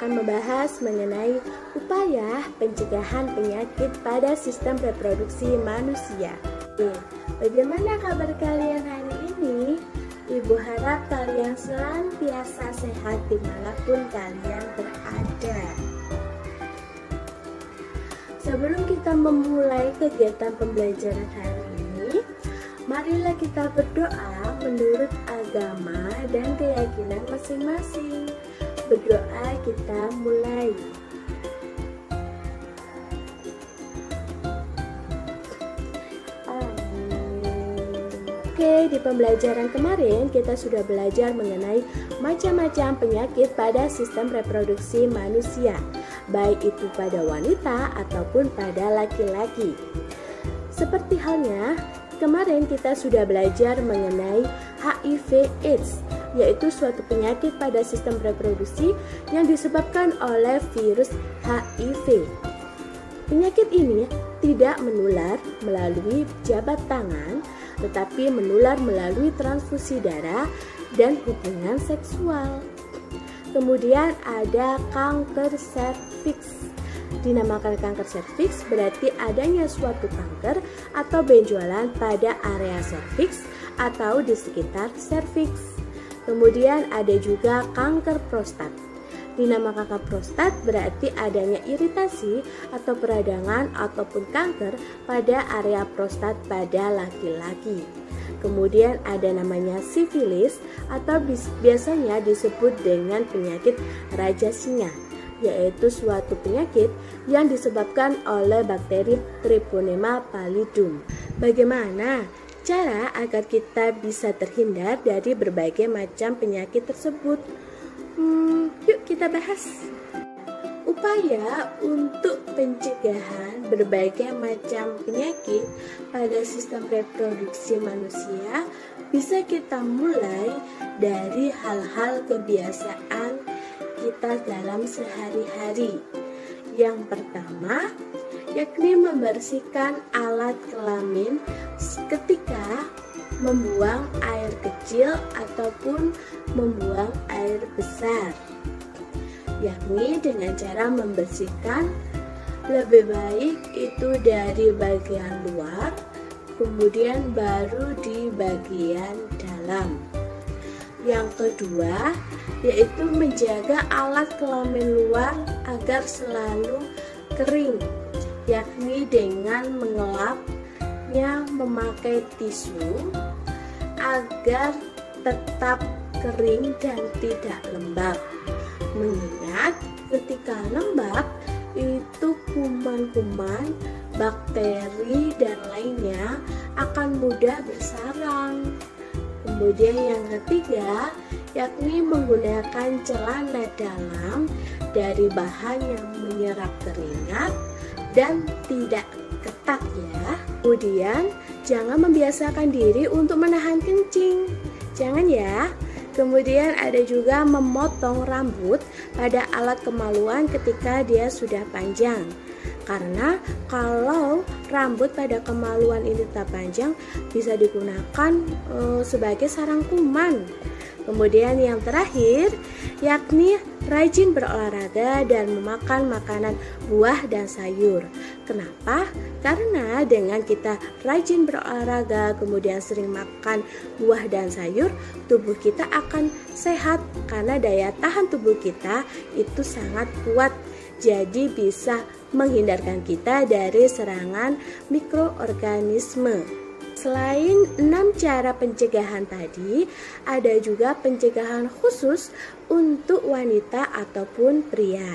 akan membahas mengenai upaya pencegahan penyakit pada sistem reproduksi manusia. Bagaimana kabar kalian hari ini? Ibu harap kalian senantiasa sehat dimanapun kalian berada. Sebelum kita memulai kegiatan pembelajaran hari ini, marilah kita berdoa menurut agama dan keyakinan masing-masing. Berdoa, kita mulai. Oke, di pembelajaran kemarin kita sudah belajar mengenai macam-macam penyakit pada sistem reproduksi manusia, baik itu pada wanita ataupun pada laki-laki. Seperti halnya, kemarin kita sudah belajar mengenai HIV/AIDS, yaitu suatu penyakit pada sistem reproduksi yang disebabkan oleh virus HIV. Penyakit ini tidak menular melalui jabat tangan, tetapi menular melalui transfusi darah dan hubungan seksual. Kemudian ada kanker serviks. Dinamakan kanker serviks berarti adanya suatu kanker atau benjolan pada area serviks atau di sekitar serviks. Kemudian ada juga kanker prostat. Dinamakan kanker prostat berarti adanya iritasi atau peradangan ataupun kanker pada area prostat pada laki-laki. Kemudian ada namanya sifilis atau biasanya disebut dengan penyakit raja singa, yaitu suatu penyakit yang disebabkan oleh bakteri Treponema pallidum. Bagaimana cara agar kita bisa terhindar dari berbagai macam penyakit tersebut? Yuk kita bahas. Upaya untuk pencegahan berbagai macam penyakit pada sistem reproduksi manusia bisa kita mulai dari hal-hal kebiasaan kita dalam sehari-hari. Yang pertama, yakni membersihkan alat kelamin ketika membuang air kecil ataupun membuang air besar, yakni dengan cara membersihkan lebih baik itu dari bagian luar, kemudian baru di bagian dalam. Yang kedua, yaitu menjaga alat kelamin luar agar selalu kering, yakni dengan mengelapnya memakai tisu agar tetap kering dan tidak lembab. Mengingat ketika lembab itu kuman-kuman, bakteri dan lainnya akan mudah bersarang. Kemudian yang ketiga, yakni menggunakan celana dalam dari bahan yang menyerap keringat dan tidak ketat ya. Kemudian jangan membiasakan diri untuk menahan kencing, jangan ya. Kemudian ada juga memotong rambut pada alat kemaluan ketika dia sudah panjang. Karena kalau rambut pada kemaluan ini tetap panjang bisa digunakan sebagai sarang kuman. Kemudian yang terakhir yakni rajin berolahraga dan memakan makanan buah dan sayur. Kenapa? Karena dengan kita rajin berolahraga kemudian sering makan buah dan sayur, tubuh kita akan sehat karena daya tahan tubuh kita itu sangat kuat. Jadi bisa menghindarkan kita dari serangan mikroorganisme. Selain 6 cara pencegahan tadi, ada juga pencegahan khusus untuk wanita ataupun pria.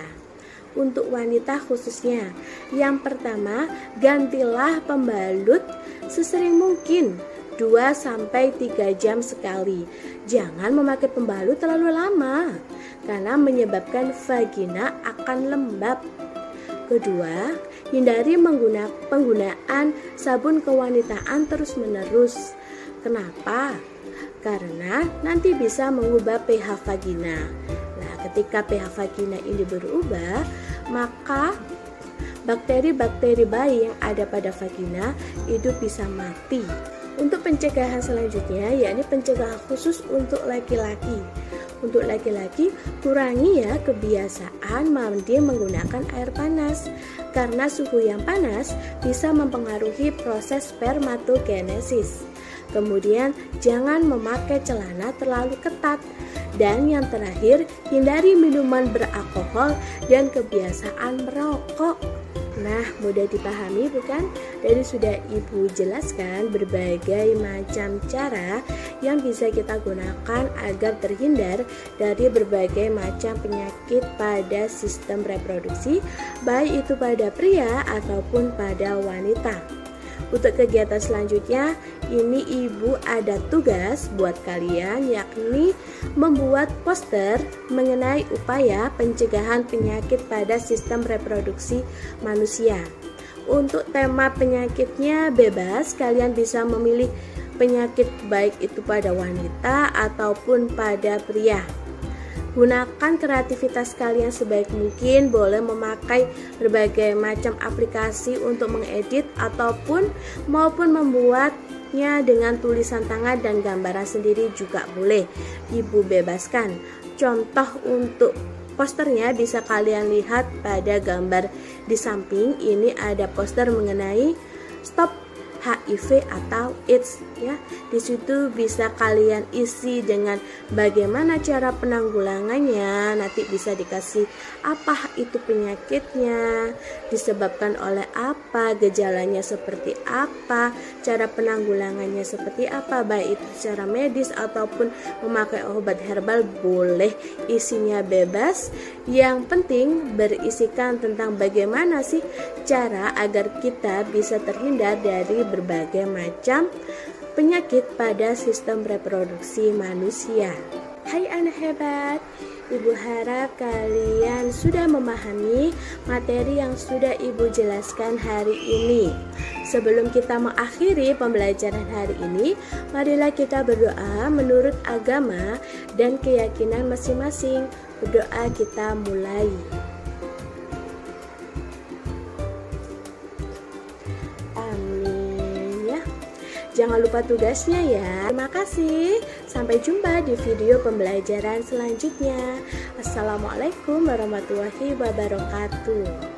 Untuk wanita khususnya, yang pertama, gantilah pembalut sesering mungkin 2-3 jam sekali. Jangan memakai pembalut terlalu lama karena menyebabkan vagina akan lembab. Kedua, hindari penggunaan sabun kewanitaan terus-menerus. Kenapa? Karena nanti bisa mengubah pH vagina. Nah, ketika pH vagina ini berubah, maka bakteri-bakteri bayi yang ada pada vagina itu bisa mati. Untuk pencegahan selanjutnya, yakni pencegahan khusus untuk laki-laki. Untuk laki-laki, kurangi ya kebiasaan mandi menggunakan air panas, karena suhu yang panas bisa mempengaruhi proses spermatogenesis. Kemudian, jangan memakai celana terlalu ketat. Dan yang terakhir, hindari minuman beralkohol dan kebiasaan merokok. Nah, mudah dipahami bukan? Jadi sudah Ibu jelaskan berbagai macam cara yang bisa kita gunakan agar terhindar dari berbagai macam penyakit pada sistem reproduksi, baik itu pada pria ataupun pada wanita. Untuk kegiatan selanjutnya, ini Ibu ada tugas buat kalian, yakni membuat poster mengenai upaya pencegahan penyakit pada sistem reproduksi manusia. Untuk tema penyakitnya bebas, kalian bisa memilih penyakit baik itu pada wanita ataupun pada pria. Gunakan kreativitas kalian sebaik mungkin, boleh memakai berbagai macam aplikasi untuk mengedit ataupun maupun membuatnya dengan tulisan tangan dan gambaran sendiri juga boleh. Ibu bebaskan. Contoh untuk posternya bisa kalian lihat pada gambar di samping. Ini ada poster mengenai stop HIV atau AIDS ya. Di situ bisa kalian isi dengan bagaimana cara penanggulangannya, nanti bisa dikasih apa itu penyakitnya, disebabkan oleh apa, gejalanya seperti apa, cara penanggulangannya seperti apa, baik itu secara medis ataupun memakai obat herbal, boleh, isinya bebas. Yang penting berisikan tentang bagaimana sih cara agar kita bisa terhindar dari berbagai macam penyakit pada sistem reproduksi manusia. Hai anak hebat, Ibu harap kalian sudah memahami materi yang sudah Ibu jelaskan hari ini. Sebelum kita mengakhiri pembelajaran hari ini, marilah kita berdoa menurut agama dan keyakinan masing-masing. Berdoa kita mulai. Jangan lupa tugasnya ya. Terima kasih. Sampai jumpa di video pembelajaran selanjutnya. Assalamualaikum warahmatullahi wabarakatuh.